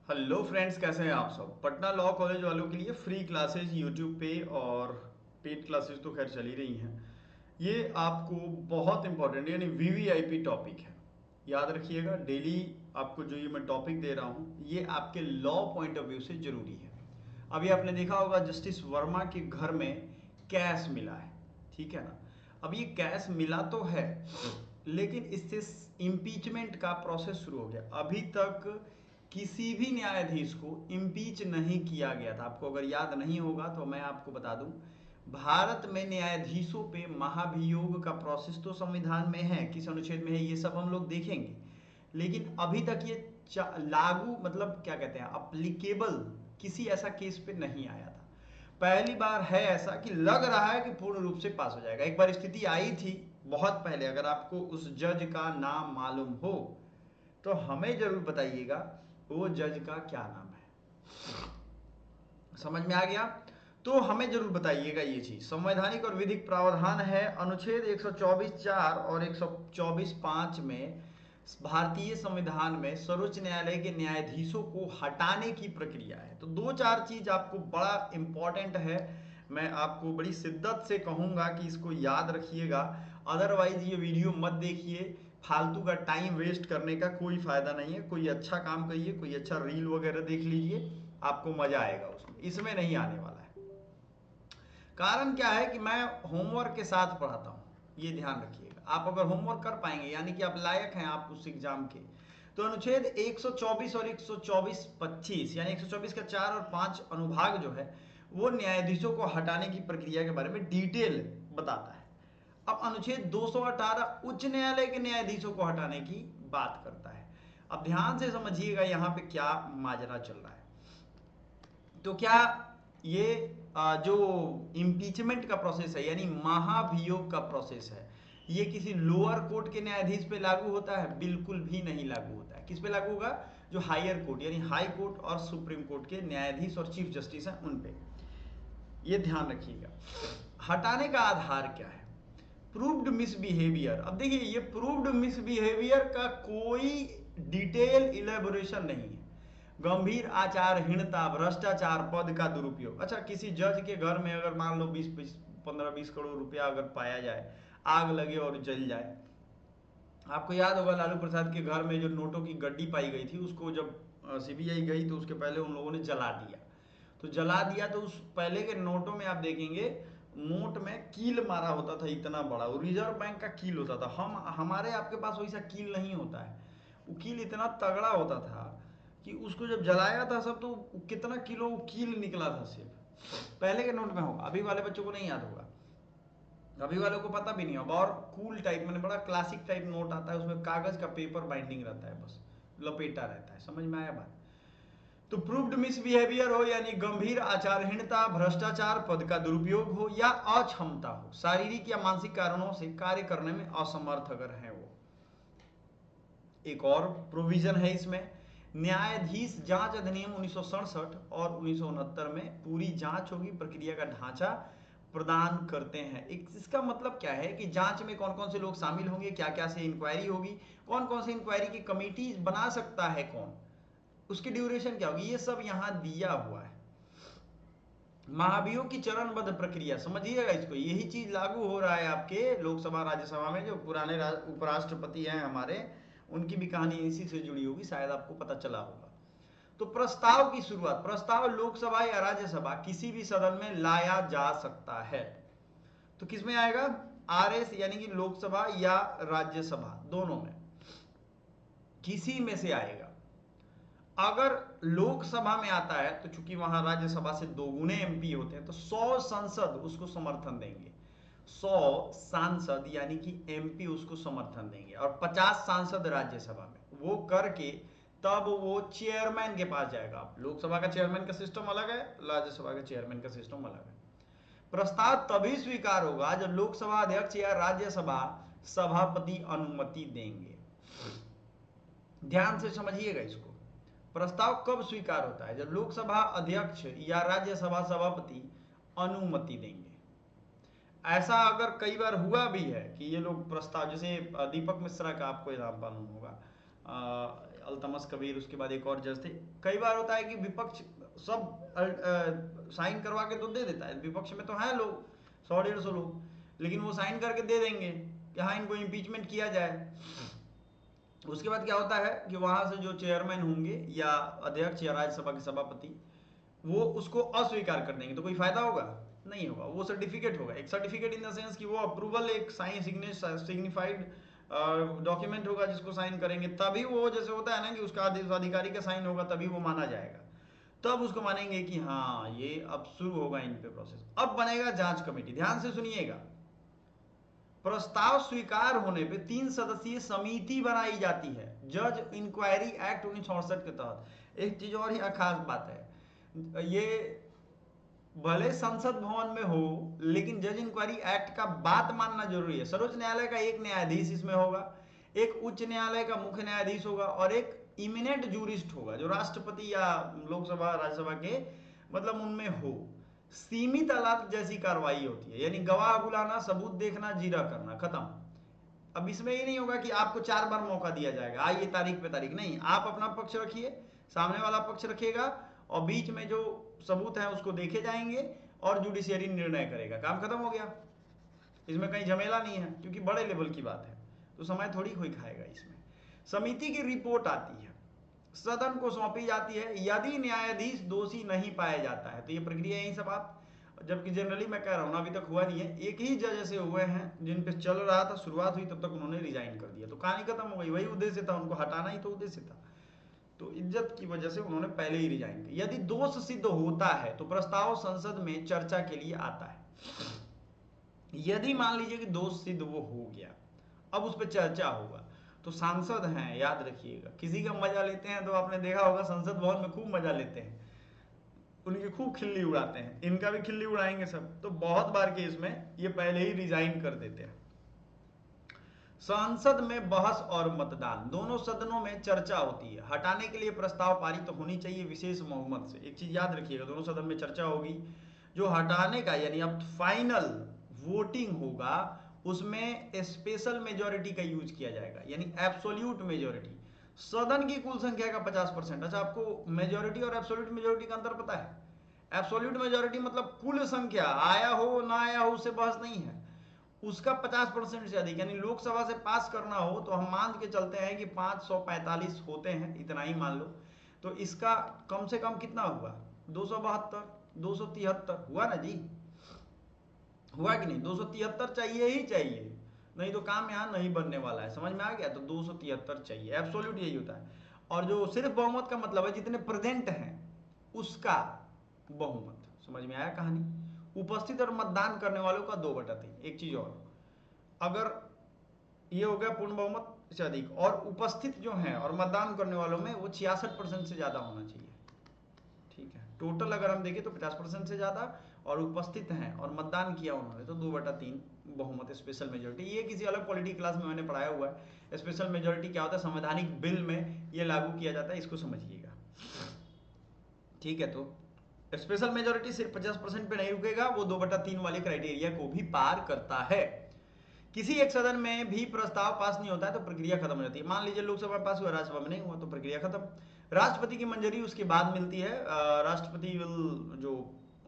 Hello friends, कैसे हैं आप सब। पटना लॉ कॉलेज वालों के लिए फ्री क्लासेस यूट्यूब पे और पेड क्लासेस तो खैर चल ही रही हैं। ये आपको बहुत इंपॉर्टेंट यानी वीवीआईपी टॉपिक है। याद रखिएगा, डेली आपको जो ये मैं टॉपिक दे रहा हूँ ये आपके लॉ पॉइंट ऑफ व्यू से जरूरी है। अभी आपने देखा होगा जस्टिस वर्मा के घर में कैश मिला है, ठीक है ना। अब ये कैश मिला तो है, लेकिन इससे इम्पीचमेंट का प्रोसेस शुरू हो गया। अभी तक किसी भी न्यायाधीश को इम्पीच नहीं किया गया था। आपको अगर याद नहीं होगा तो मैं आपको बता दूं, भारत में न्यायाधीशों पे महाभियोग का प्रोसेस तो संविधान में है, किस अनुच्छेद में है ये सब हम लोग देखेंगे। लेकिन अभी तक ये लागू मतलब क्या कहते हैं अप्लीकेबल किसी ऐसा केस पे नहीं आया था। पहली बार है ऐसा कि लग रहा है कि पूर्ण रूप से पास हो जाएगा। एक बार स्थिति आई थी बहुत पहले, अगर आपको उस जज का नाम मालूम हो तो हमें जरूर बताइएगा वो जज का क्या नाम है। समझ में आ गया तो हमें जरूर बताइएगा ये चीज। संवैधानिक और विधिक प्रावधान है अनुच्छेद 124(4) और 124(5) में भारतीय संविधान में सर्वोच्च न्यायालय के न्यायाधीशों को हटाने की प्रक्रिया है। तो दो चार चीज आपको बड़ा इंपॉर्टेंट है, मैं आपको बड़ी शिद्दत से कहूंगा कि इसको याद रखिएगा। अदरवाइज ये वीडियो मत देखिए, फालतू का टाइम वेस्ट करने का कोई फायदा नहीं है। कोई अच्छा काम करिए, कोई अच्छा रील वगैरह देख लीजिए, आपको मजा आएगा उसमें, इसमें नहीं आने वाला है। कारण क्या है कि मैं होमवर्क के साथ पढ़ाता हूँ, ये ध्यान रखिएगा। आप अगर होमवर्क कर पाएंगे यानी कि आप लायक हैं आप उस एग्जाम के, तो अनुच्छेद 124 और 124(25) यानी 124 का 4 और 5 अनुभाग जो है वो न्यायाधीशों को हटाने की प्रक्रिया के बारे में डिटेल बताता है। अब अनुच्छेद 218 उच्च न्यायालय के न्यायाधीशों को हटाने की बात करता है। अब ध्यान से समझिएगा यहाँ पे क्या माजरा चल रहा है। तो क्या ये जो इम्पीचमेंट का प्रोसेस है यानी महाभियोग का प्रोसेस है, ये किसी लोअर कोर्ट के न्यायाधीश पे लागू होता है? बिल्कुल भी नहीं लागू होता है। किस पे लागू होगा? जो हायर कोर्ट यानी हाई कोर्ट और सुप्रीम कोर्ट के न्यायाधीश और चीफ जस्टिस हैं उन पे। ये ध्यान रखिएगा। हटाने का आधार क्या है? Proved misbehaviour. अब देखिए, ये प्रूव्ड मिसबिहेवियर का कोई डिटेल इलेबोरेशन नहीं है। गंभीर आचारहीनता, भ्रष्टाचार, पद का दुरुपयोग। अच्छा, किसी जज के घर में अगर मान लो 15-20 करोड़ रुपया अगर पाया जाए, आग लगे और जल जाए। आपको याद होगा लालू प्रसाद के घर में जो नोटों की गड्डी पाई गई थी, उसको जब सीबीआई गई तो उसके पहले उन लोगों ने जला दिया। तो जला दिया तो उस पहले के नोटों में आप देखेंगे नोट में कील मारा होता था, इतना बड़ा वो रिजर्व बैंक का कील होता था। हमारे आपके पास वैसा कील नहीं होता है। वो कील इतना तगड़ा होता था कि उसको जब जलाया था सब तो कितना किलो कील निकला था सिर्फ। पहले के नोट में होगा, अभी वाले बच्चों को नहीं याद होगा, अभी वालों को पता भी नहीं होगा। और कूल टाइप मैंने बड़ा क्लासिक टाइप नोट आता है, उसमें कागज का पेपर बाइंडिंग रहता है, बस लपेटा रहता है। समझ में आया बात? तो प्रूव्ड मिसबिहेवियर हो यानी गंभीर आचारहीनता, भ्रष्टाचार, पद का दुरुपयोग हो या अक्षमता हो, शारीरिक या मानसिक कारणों से कार्य करने में असमर्थ अगर है वो। एक और प्रोविजन है इसमें, न्यायाधीश जांच अधिनियम 1967 और 1969 में पूरी जांच होगी, प्रक्रिया का ढांचा प्रदान करते हैं। एक इसका मतलब क्या है कि जांच में कौन कौन से लोग शामिल होंगे, क्या क्या से इंक्वायरी होगी, कौन कौन से इंक्वायरी की कमेटी बना सकता है कौन, उसकी ड्यूरेशन क्या होगी, ये सब यहां दिया हुआ है। महाभियोग की चरणबद्ध प्रक्रिया समझिएगा इसको, यही चीज लागू हो रहा है आपके लोकसभा राज्यसभा में। जो पुराने उपराष्ट्रपति हैं हमारे, उनकी भी कहानी इसी से जुड़ी होगी, शायद आपको पता चला होगा। तो प्रस्ताव की शुरुआत, प्रस्ताव लोकसभा या राज्यसभा किसी भी सदन में लाया जा सकता है। तो किस में आएगा? आरएस यानी कि लोकसभा या राज्यसभा, दोनों में किसी में से आएगा। अगर लोकसभा में आता है तो चूंकि वहां राज्यसभा से दोगुने एमपी होते हैं, तो 100 सांसद उसको समर्थन देंगे। 100 सांसद यानी कि एमपी उसको समर्थन देंगे, और 50 सांसद राज्यसभा में। वो करके तब वो चेयरमैन के पास जाएगा। लोकसभा का चेयरमैन का सिस्टम अलग है, राज्यसभा का चेयरमैन का सिस्टम अलग है। प्रस्ताव तभी स्वीकार होगा जब लोकसभा अध्यक्ष या राज्यसभा सभापति अनुमति देंगे। ध्यान से समझिएगा इसको। प्रस्ताव कब स्वीकार होता है? जब लोकसभा अध्यक्ष या राज्यसभा सभापति अनुमति देंगे। ऐसा अगर कई बार हुआ भी है कि ये लोग प्रस्ताव, जैसे दीपक मिश्रा का आपको नाम मालूम होगा, अल्तमस कबीर, उसके बाद एक और जज थे। कई बार होता है कि विपक्ष सब साइन करवा के तो दे देता है, विपक्ष में तो है लोग 100-150 लोग, लेकिन वो साइन करके दे देंगे कि हाँ इनको इम्पीचमेंट किया जाए। उसके बाद क्या होता है कि वहां से जो चेयरमैन होंगे या अध्यक्ष या राज्यसभा के सभापति, वो उसको अस्वीकार कर देंगे, तो कोई फायदा होगा? नहीं होगा। वो सर्टिफिकेट होगा, एक सर्टिफिकेट इन द सेंस कि वो अप्रूवल, एक साइन सिग्निफाइड डॉक्यूमेंट होगा जिसको साइन करेंगे, तभी वो, जैसे होता है ना कि उसका अधिकारी का साइन होगा तभी वो माना जाएगा, तब उसको मानेंगे कि हाँ ये अब शुरू होगा इन पे प्रोसेस। अब बनेगा जांच कमेटी। ध्यान से सुनिएगा, प्रस्ताव स्वीकार होने पे 3 सदस्यीय समिति बनाई जाती है जज इंक्वायरी एक्ट 1968 के तहत। एक चीज और यहाँ खास बात है, ये भले संसद भवन में हो लेकिन जज इंक्वायरी एक्ट का बात मानना जरूरी है। सर्वोच्च न्यायालय का एक न्यायाधीश इसमें होगा, एक उच्च न्यायालय का मुख्य न्यायाधीश होगा और एक इमिनेंट जूरिस्ट होगा जो राष्ट्रपति या लोकसभा राज्यसभा के मतलब उनमें हो। सीमित अदालत जैसी कार्रवाई होती है, यानी गवाह बुलाना, सबूत देखना, जीरा करना, खत्म। अब इसमें ये नहीं होगा कि आपको 4 बार मौका दिया जाएगा, आइए तारीख पे तारीख, नहीं, आप अपना पक्ष रखिए, सामने वाला पक्ष रखेगा और बीच में जो सबूत है उसको देखे जाएंगे और जुडिशियरी निर्णय करेगा, काम खत्म हो गया। इसमें कहीं झमेला नहीं है क्योंकि बड़े लेवल की बात है, तो समय थोड़ी कोई खाएगा इसमें। समिति की रिपोर्ट आती है, सदन को सौंपी जाती है, यदि न्यायाधीश दोषी नहीं पाया जाता है तो ये प्रक्रिया यही सब आप, जबकि जनरली मैं कह रहा हूँ ना अभी तक हुआ नहीं है। एक ही जज ऐसे हुए हैं जिन पे चल रहा था, शुरुआत हुई तब तक उन्होंने रिजाइन कर दिया, तो कहानी खत्म हो गई। वही उद्देश्य था, उनको हटाना ही तो उद्देश्य था, तो इज्जत की वजह से उन्होंने पहले ही रिजाइन किया। यदि दोष सिद्ध होता है तो प्रस्ताव संसद में चर्चा के लिए आता है। यदि मान लीजिए कि दोष सिद्ध वो हो गया, अब उस पर चर्चा होगा, तो सांसद हैं, याद रखिएगा, किसी का मजा लेते हैं तो आपने देखा होगा संसद भवन में खूब मजा लेते हैं, उनकी खूब खिल्ली उड़ाते हैं, इनका भी खिल्ली उड़ाएंगे सब। तो बहुत बार केस में ये पहले ही रिजाइन कर देते हैं। संसद में बहस और मतदान, दोनों सदनों में चर्चा होती है। हटाने के लिए प्रस्ताव पारित तो होनी चाहिए विशेष बहुमत से। एक चीज याद रखिएगा, दोनों सदन में चर्चा होगी, जो हटाने का यानी अब फाइनल वोटिंग होगा उसमें स्पेशल मेजोरिटी का यूज किया जाएगा, यानी एब्सोल्यूट मेजोरिटी, सदन की कुल संख्या का 50%। अच्छा, आपको मेजोरिटी और एब्सोल्यूट मेजोरिटी का अंतर पता है? एब्सोल्यूट मेजोरिटी मतलब कुल संख्या, आया हो ना आया हो उससे बहस नहीं है, उसका 50% से अधिक, यानी लोकसभा से पास करना हो तो हम मान के चलते हैं कि 545 होते हैं, इतना ही मान लो, तो इसका कम से कम कितना हुआ? 272, 273 हुआ ना जी, हुआ कि नहीं? 273 चाहिए ही चाहिए, नहीं तो काम यहाँ नहीं बनने वाला है, समझ में आ गया? तो 273 चाहिए, एब्सोल्यूट यही होता है। और जो सिर्फ बहुमत का मतलब है जितने प्रेजेंट हैं उसका बहुमत, समझ में आया कहानी? उपस्थित और मतदान करने वालों का 2/3। एक चीज और, अगर ये हो गया पूर्ण बहुमत से अधिक, और उपस्थित जो है और मतदान करने वालों में वो 66% से ज्यादा होना चाहिए, ठीक है? टोटल अगर हम देखें तो 50% से ज्यादा, और उपस्थित हैं और मतदान किया उन्होंने तो 2/3 बहुमत, स्पेशल मेजोरिटी। ये किसी अलग पॉलिटिकल क्लास में मैंने पढ़ाया हुआ है। स्पेशल मेजोरिटी क्या होता है, संवैधानिक बिल में ये लागू किया जाता है, इसको समझिएगा, ठीक है? तो स्पेशल मेजोरिटी सिर्फ 50% पे नहीं रुकेगा, वो 2/3 वाले क्राइटेरिया को भी पार करता है। किसी एक सदन में भी प्रस्ताव पास नहीं होता है तो प्रक्रिया खत्म हो जाती है। मान लीजिए लोकसभा पास हुआ, राज्यसभा में नहीं हुआ, तो प्रक्रिया खत्म। राष्ट्रपति की मंजूरी उसके बाद मिलती है, राष्ट्रपति विल जो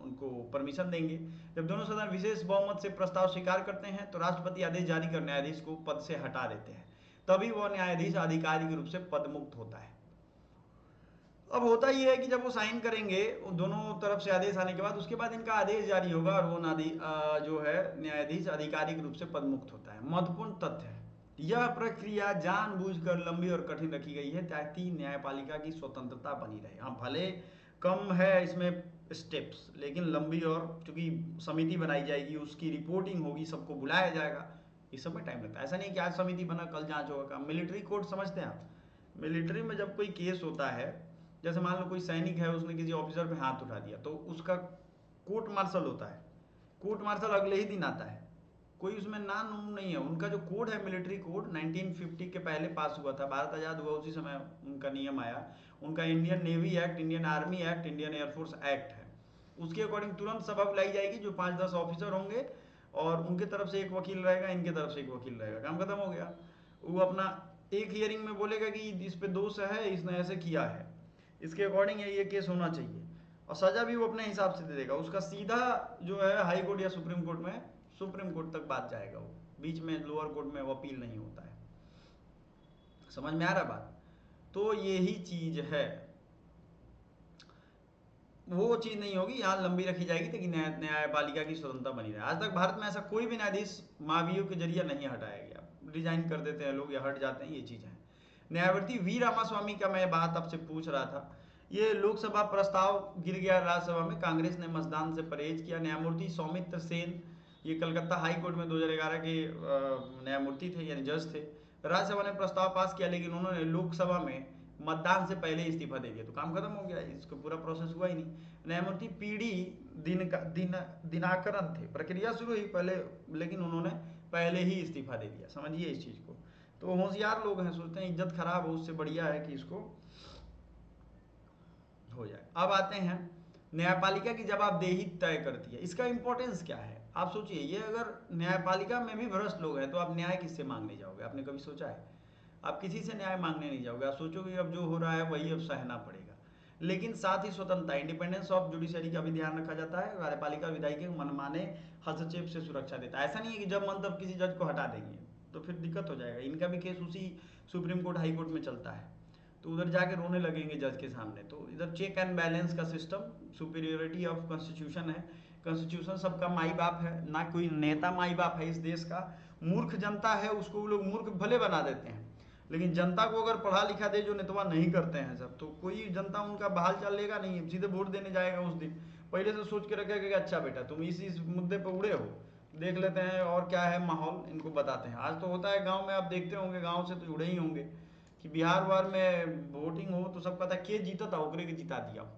उनको परमिशन देंगे। जब दोनों सदन विशेष बहुमत से प्रस्ताव स्वीकार करते हैं तो राष्ट्रपति आदेश जारी कर न्यायाधीश को पद से हटा देते हैं, तभी वह न्यायाधीश आधिकारिक रूप से पद मुक्त होता है। अब होता यह है कि जब वो साइन करेंगे दोनों तरफ से आदेश आने के बाद, उसके बाद इनका आदेश जारी होगा और वो जो है न्यायाधीश आधिकारिक रूप से पद मुक्त होता है। महत्वपूर्ण तथ्य है, यह प्रक्रिया जानबूझकर लंबी और कठिन रखी गई है ताकि न्यायपालिका की स्वतंत्रता बनी रहे। हाँ, भले कम है इसमें स्टेप्स, लेकिन लंबी, और चूंकि समिति बनाई जाएगी, उसकी रिपोर्टिंग होगी, सबको बुलाया जाएगा, इस सब में टाइम लगता है। ऐसा नहीं कि आज समिति बना कल जांच होगा काम। मिलिट्री कोर्ट समझते हैं आप? मिलिट्री में जब कोई केस होता है, जैसे मान लो कोई सैनिक है, उसने किसी ऑफिसर पे हाथ उठा दिया, तो उसका कोर्ट मार्शल होता है। कोर्ट मार्शल अगले ही दिन आता है, कोई उसमें नाम नहीं है। उनका जो कोड है मिलिट्री कोड 1950 के पहले पास हुआ था, भारत आज़ाद हुआ उसी समय उनका नियम आया। उनका Indian navy act, Indian army act, Indian air force act है। उसके अकॉर्डिंग तुरंत सभा बुलाई जाएगी, जो 5-10 ऑफिसर होंगे और उनके तरफ से एक वकील रहेगा, इनके तरफ से एक वकील रहेगा, काम खत्म हो गया। वो अपना एक हियरिंग में बोलेगा कि इस पे दोष है, इसने ऐसे किया है, इसके अकॉर्डिंग ये केस होना चाहिए, और सजा भी वो अपने हिसाब से दे देगा। उसका सीधा जो है हाई कोर्ट या सुप्रीम कोर्ट में, सुप्रीम कोर्ट तक बात जाएगा, वो बीच में लोअर कोर्ट में वो अपील नहीं होता है। समझ में आ रहा बात? तो यही चीज है, वो चीज नहीं होगी, यहाँ लंबी रखी जाएगी, लेकिन न्यायपालिका की स्वतंत्रता बनी रहे। आज तक भारत में ऐसा कोई भी न्यायाधीश महाभियोग के जरिए नहीं हटाया गया, रिजाइन कर देते हैं लोग या हट जाते हैं, ये चीज है। न्यायमूर्ति वी रामास्वामी का मैं बात आपसे पूछ रहा था, ये लोकसभा प्रस्ताव गिर गया राज्यसभा में, कांग्रेस ने मतदान से परहेज किया। न्यायमूर्ति सौमित्र सेन, ये कलकत्ता हाई कोर्ट में 2011 के न्यायमूर्ति थे, यानी जज थे। राज्यसभा ने प्रस्ताव पास किया, लेकिन उन्होंने लोकसभा में मतदान से पहले इस्तीफा दे दिया, तो काम खत्म हो गया, इसको पूरा प्रोसेस हुआ ही नहीं। न्यायमूर्ति पीडी दिनाकरन थे, प्रक्रिया शुरू हुई पहले, लेकिन उन्होंने पहले ही इस्तीफा दे दिया। समझिए इस चीज को। तो होशियार लोग हैं, सोचते हैं इज्जत खराब हो, उससे बढ़िया है कि इसको हो जाए। अब आते हैं न्यायपालिका की जवाबदेही तय करती है, इसका इंपॉर्टेंस क्या है। आप सोचिए, ये अगर न्यायपालिका में भी भ्रष्ट लोग हैं तो आप न्याय किससे मांगने जाओगे? आपने कभी सोचा है? आप किसी से न्याय मांगने नहीं जाओगे, आप सोचोगे अब जो हो रहा है वही अब सहना पड़ेगा। लेकिन साथ ही स्वतंत्रता, इंडिपेंडेंस ऑफ जुडिशरी का भी ध्यान रखा जाता है। कार्यपालिका विधायी के मनमाने हस्तक्षेप से सुरक्षा देता है। ऐसा नहीं है कि जब मन तब किसी जज को हटा देंगे, तो फिर दिक्कत हो जाएगा। इनका भी केस उसी सुप्रीम कोर्ट हाई कोर्ट में चलता है, तो उधर जाके रोने लगेंगे जज के सामने। तो इधर चेक एंड बैलेंस का सिस्टम, सुपीरियोरिटी ऑफ कॉन्स्टिट्यूशन है। कॉन्स्टिट्यूशन सबका माई बाप है, ना कोई नेता माई बाप है इस देश का। मूर्ख जनता है, उसको लोग मूर्ख भले बना देते हैं, लेकिन जनता को अगर पढ़ा लिखा दे, जो नेतवा नहीं करते हैं सब, तो कोई जनता उनका बहाल चाल लेगा नहीं, सीधे वोट देने जाएगा उस दिन पहले से सोच के रखेगा कि अच्छा बेटा तुम इस मुद्दे पर उड़े हो, देख लेते हैं और क्या है माहौल, इनको बताते हैं। आज तो होता है गांव में, आप देखते होंगे, गांव से तो जुड़े ही होंगे, कि बिहार वार में वोटिंग हो तो सब पता के जीता था, ओकरे के जिता दिया।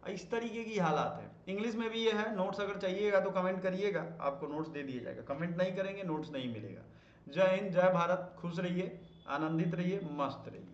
इस तरीके की हालात है। इंग्लिश में भी ये है। नोट्स अगर चाहिएगा तो कमेंट करिएगा, आपको नोट्स दे दिया जाएगा। कमेंट नहीं करेंगे, नोट्स नहीं मिलेगा। जय हिंद, जय भारत, खुश रहिए, आनंदित रहिए, मस्त रहिए।